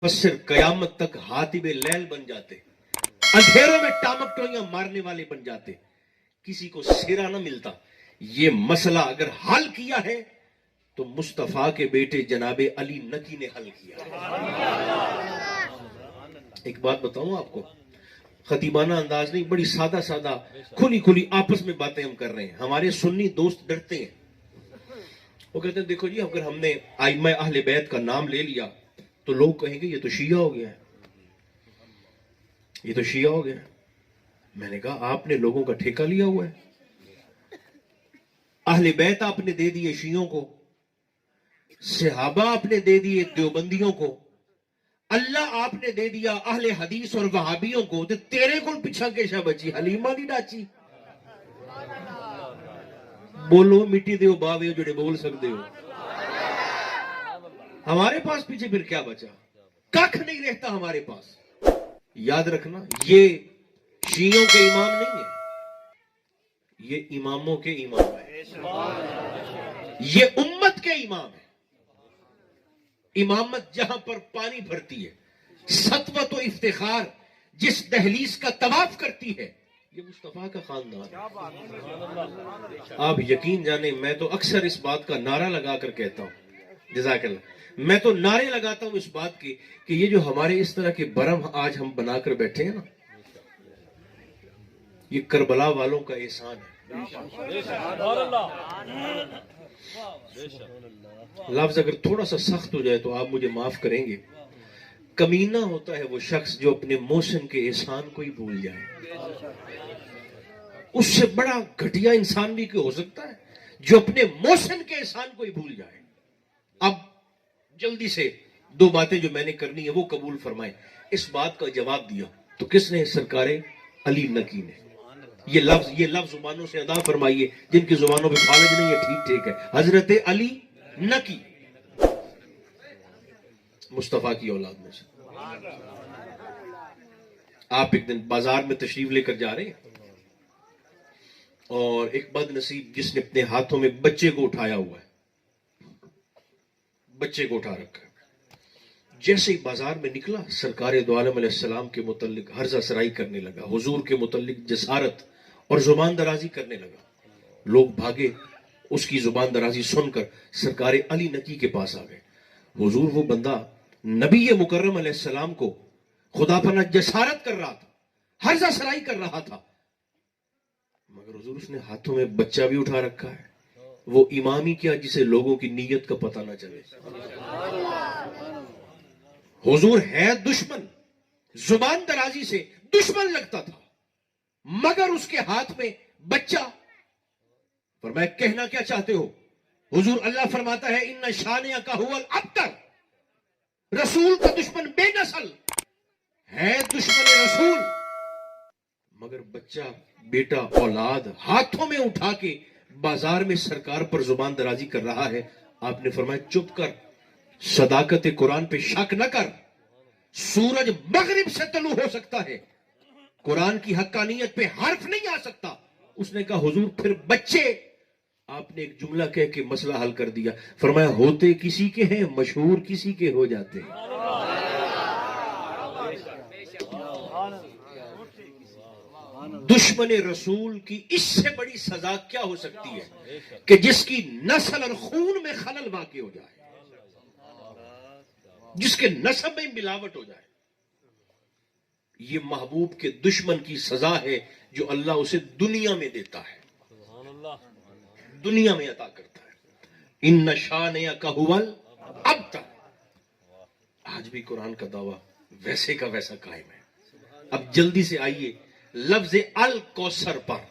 मुफस्सिर कयामत तक हातिब लैल बन जाते, अंधेरों में टामक टोइयां मारने वाले बन जाते, किसी को सिरा न मिलता। ये मसला अगर हल किया है तो मुस्तफा के बेटे जनाबे अली नकी ने हल किया। एक बात बताऊं आपको, खतीबाना अंदाज नहीं, बड़ी सादा सादा खुली खुली आपस में बातें हम कर रहे हैं। हमारे सुन्नी दोस्त डरते हैं, वो कहते हैं देखो जी, अगर हमने आइम्मा अहले बैत का नाम ले लिया तो लोग कहेंगे ये तो शिया हो गया है, ये तो शिया हो गया है। मैंने कहा आपने लोगों का ठेका लिया हुआ है। अहले बैत आपने दे दिए शियों को, सहाबा आपने दे दिए देवबंदियों को, अल्लाह आपने दे दिया अहले हदीस और वहाबियों को, तो तेरे को पिछा के शा बची हलीमा दी डाची। बोलो मिट्टी दो बावे जोड़े बोल सकते हो। हमारे पास पीछे फिर क्या बचा? कख नहीं रहता हमारे पास। याद रखना, ये शियों के इमाम नहीं है, ये इमामों के इमाम है, ये उम्मत के इमाम है। इमामत जहां पर पानी भरती है, सतवत और इफ्तिखार जिस दहलीज का तवाफ करती है, ये मुस्तफा का खानदान है। आप यकीन जाने, मैं तो अक्सर इस बात का नारा लगाकर कहता हूं, जज़ाकल्लाह, मैं तो नारे लगाता हूं इस बात की कि ये जो हमारे इस तरह के बरम आज हम बनाकर बैठे हैं ना, ये करबला वालों का एहसान है। लफ्ज अगर थोड़ा सा सख्त हो जाए तो आप मुझे माफ करेंगे, कमीना होता है वो शख्स जो अपने मोहसिन के एहसान को ही भूल जाए। उससे बड़ा घटिया इंसान भी कोई हो सकता है जो अपने मोहसिन के एहसान को ही भूल जाए। अब जल्दी से दो बातें जो मैंने करनी है वो कबूल फरमाएं। इस बात का जवाब दिया तो किसने? सरकारे अली नकी ने। ये लफ्ज जुबानों से अदा फरमाइए, जिनकी जुबानों पे फालज नहीं है, ठीक ठीक है। हजरत अली नकी, मुस्तफा की औलाद में से। आप एक दिन बाजार में तशरीफ लेकर जा रहे हैं और एक बदनसीब जिसने अपने हाथों में बच्चे को उठाया हुआ है, बच्चे को उठा रखा है, जैसे ही बाजार में निकला सरकार दो आलम अलैहिस्सलाम के मुतल्लिक हर्जा सराई करने लगा, हुजूर के मुतल्लिक जसारत और जुबान दराजी करने लगा। लोग भागे, उसकी जुबान दराजी सुनकर सरकार अली नकी के पास आ गए। हुजूर वो बंदा नबी मुकर्रम अलैहिस्सलाम को खुदा पना जसारत कर रहा था, हर्जा सराई कर रहा था, मगर हुजूर उसने हाथों में बच्चा भी उठा रखा है। वो इमाम ही क्या जिसे लोगों की नीयत का पता ना चले। हुजूर है दुश्मन, जुबान दराजी से दुश्मन लगता था, मगर उसके हाथ में बच्चा। फरमाया कहना क्या चाहते हो? हुजूर अल्लाह फरमाता है इन्ना शानिया का हुवल अब्तर, रसूल का दुश्मन बेनस्ल है, दुश्मन रसूल, मगर बच्चा, बेटा, औलाद हाथों में उठा के बाजार में सरकार पर जुबान दराजी कर रहा है। आपने फरमाया चुप कर, सदाकत कुरान पे शक न कर, सूरज मगरिब से तलू हो सकता है, कुरान की हक्कानियत पे हर्फ नहीं आ सकता। उसने कहा हुजूर फिर बच्चे। आपने एक जुमला कह के मसला हल कर दिया। फरमाया होते किसी के हैं, मशहूर किसी के हो जाते हैं। दुश्मन रसूल की इससे बड़ी सजा क्या हो सकती है कि जिसकी नस्ल और खून में खलल वाक़ई हो जाए, जिसके नस्ब में मिलावट हो जाए। ये महबूब के दुश्मन की सजा है जो अल्लाह उसे दुनिया में देता है, दुनिया में अता करता है। इन शानिया का हुवल अब्तर। आज भी कुरान का दावा वैसे का वैसा कायम है। अब जल्दी से आइए लफ्ज अल कौसर पर,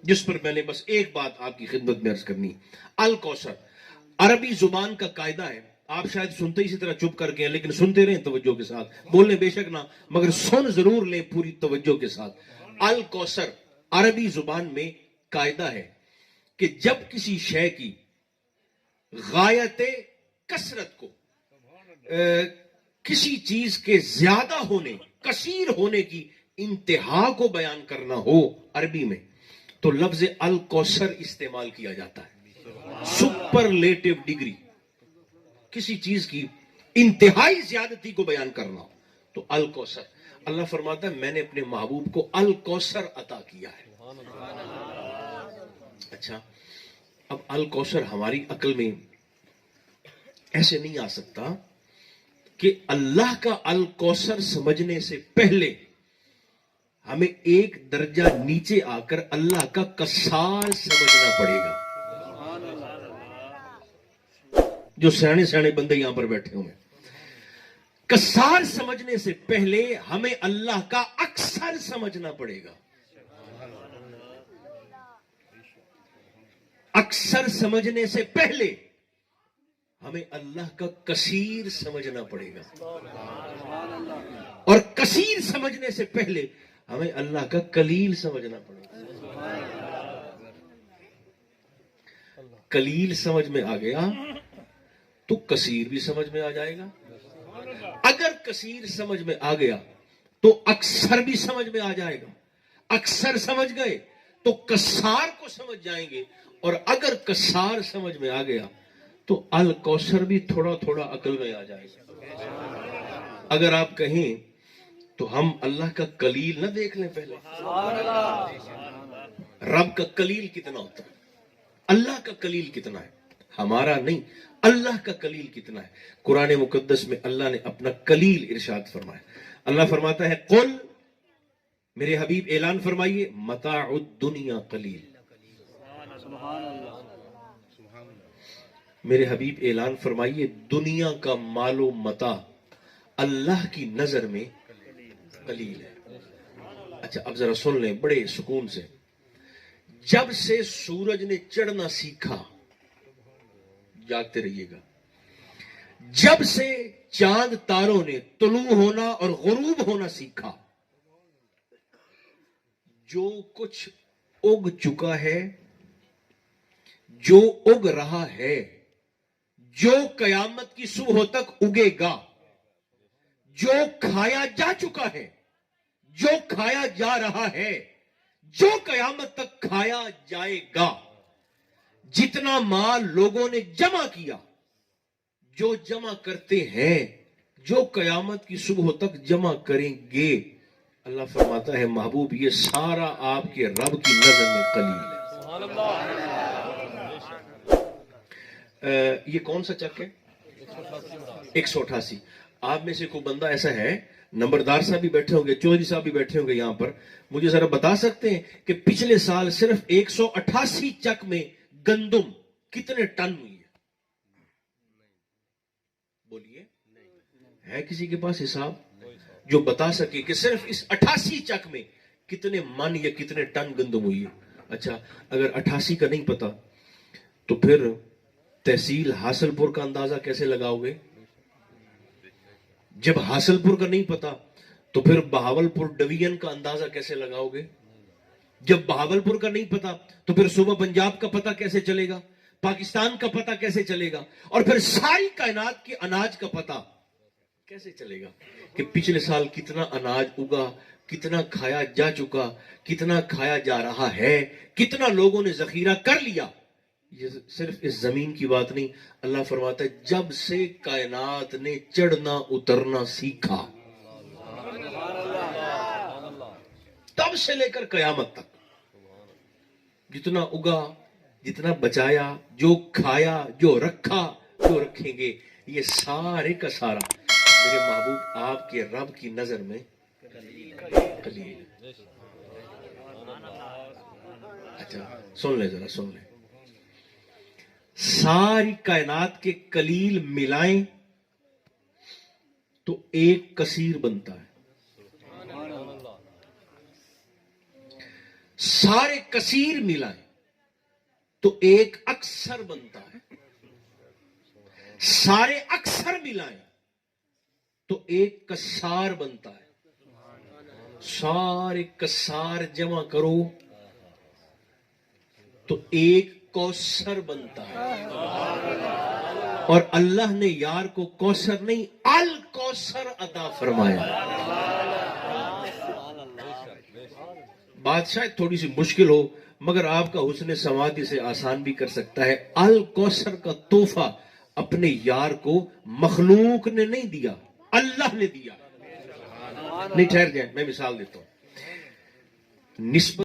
जिस पर मैंने बस एक बात आपकी खिदमत में अर्ज करनी है। अल कौसर अरबी जुबान का कायदा है। आप शायद सुनते ही इसी तरह चुप कर गए, लेकिन सुनते रहें तवज्जो के साथ, बोलने बेशक ना, मगर सुन जरूर लें पूरी तवज्जो के साथ। अल कौसर अरबी जुबान में कायदा है कि जब किसी शय की गायत कसरत को, किसी चीज के ज्यादा होने, कसीर होने की इंतहा को बयान करना हो अरबी में, तो लफ्ज अल कौसर इस्तेमाल किया जाता है। सुपरलेटिव डिग्री, किसी चीज की इंतहाई ज्यादती को बयान करना। तो अल कौसर, अल्लाह फरमाता है मैंने अपने महबूब को अल कौसर अता किया है। अच्छा, अब अल कौसर हमारी अक्ल में ऐसे नहीं आ सकता कि अल्लाह का अल कौसर समझने से पहले हमें एक दर्जा नीचे आकर अल्लाह का कसार समझना पड़ेगा। जो सयाने सयाने बंदे यहां पर बैठे हुए, कसार समझने से पहले हमें अल्लाह का अक्सर समझना पड़ेगा। अक्सर समझने से पहले हमें अल्लाह का कसीर समझना पड़ेगा, और कसीर समझने से पहले हमें अल्लाह का कलील समझना पड़ेगा। कलील समझ में आ गया तो कसीर भी समझ में आ जाएगा। अगर कसीर समझ में आ गया तो अक्सर भी समझ में आ जाएगा। अक्सर समझ गए तो कसार को समझ जाएंगे, और अगर कसार समझ में आ गया तो अल कौसर भी थोड़ा थोड़ा अकल में आ जाएगा। अगर आप कहें तो हम अल्लाह का कलील ना देख लें पहले। रब का कलील कितना होता है, अल्लाह का कलील कितना है, हमारा नहीं, अल्लाह का कलील कितना है। कुरान मुकद्दस में अल्लाह ने अपना कलील इरशाद फरमाया। अल्लाह फरमाता है कुल, मेरे हबीब ऐलान फरमाइए, मताउद दुनिया कलील। मेरे हबीब ऐलान फरमाइए, दुनिया का मालो मता अल्लाह की नजर में कलील है। अच्छा, अब जरा सुन लें बड़े सुकून से। जब से सूरज ने चढ़ना सीखा, जागते रहिएगा, जब से चांद तारों ने तुलू होना और गुरूब होना सीखा, जो कुछ उग चुका है, जो उग रहा है, जो कयामत की सुबह तक उगेगा, जो खाया जा चुका है, जो खाया जा रहा है, जो कयामत तक खाया जाएगा, जितना माल लोगों ने जमा किया, जो जमा करते हैं, जो कयामत की सुबह तक जमा करेंगे, अल्लाह फरमाता है महबूब ये सारा आपके रब की नजर में कलील है। ये कौन सा चक है? 188। आप में से कोई बंदा ऐसा है, नंबरदार साहब भी बैठे होंगे, चौधरी साहब भी बैठे होंगे यहां पर, मुझे जरा बता सकते हैं कि पिछले साल सिर्फ 188 चक में गंदुम कितने टन हुई है? बोलिए, है किसी के पास हिसाब जो बता सके कि सिर्फ इस 88 चक में कितने मन या कितने टन गंदुम हुई है? अच्छा, अगर 88 का नहीं पता तो फिर तहसील हासलपुर का अंदाजा कैसे लगाओगे? जब हासलपुर का नहीं पता तो फिर बहावलपुर डिवीजन का अंदाजा कैसे लगाओगे? जब बहावलपुर का नहीं पता तो फिर सूबा पंजाब का पता कैसे चलेगा? पाकिस्तान का पता कैसे चलेगा? और फिर सारी कायनात के अनाज का पता कैसे चलेगा कि पिछले साल कितना अनाज उगा, कितना खाया जा चुका, कितना खाया जा रहा है, कितना लोगों ने जखीरा कर लिया? ये सिर्फ इस जमीन की बात नहीं, अल्लाह फरमाता है जब से कायनात ने चढ़ना उतरना सीखा, तब से लेकर कयामत तक जितना उगा, जितना बचाया, जो खाया, जो रखा, जो रखेंगे, ये सारे का सारा मेरे महबूब आपके रब की नजर में कलील। अच्छा सुन ले, जरा सुन ले, सारी कायनात के कलील मिलाएं तो एक कसीर बनता है, सारे कसीर मिलाएं तो एक अक्सर बनता है, सारे अक्सर मिलाएं तो एक कसार बनता है, सारे कसार जमा करो तो एक कौसर बनता है। और अल्लाह ने यार को कौसर नहीं अल कौसर अता फरमाया। बात शायद थोड़ी सी मुश्किल हो मगर आपका हुस्न समाधि से आसान भी कर सकता है। अल कौसर का तोहफा اپنے یار کو مخلوق نے نہیں دیا، اللہ نے دیا. نہیں ٹھہر جائیں، میں مثال دیتا ہوں. نسبت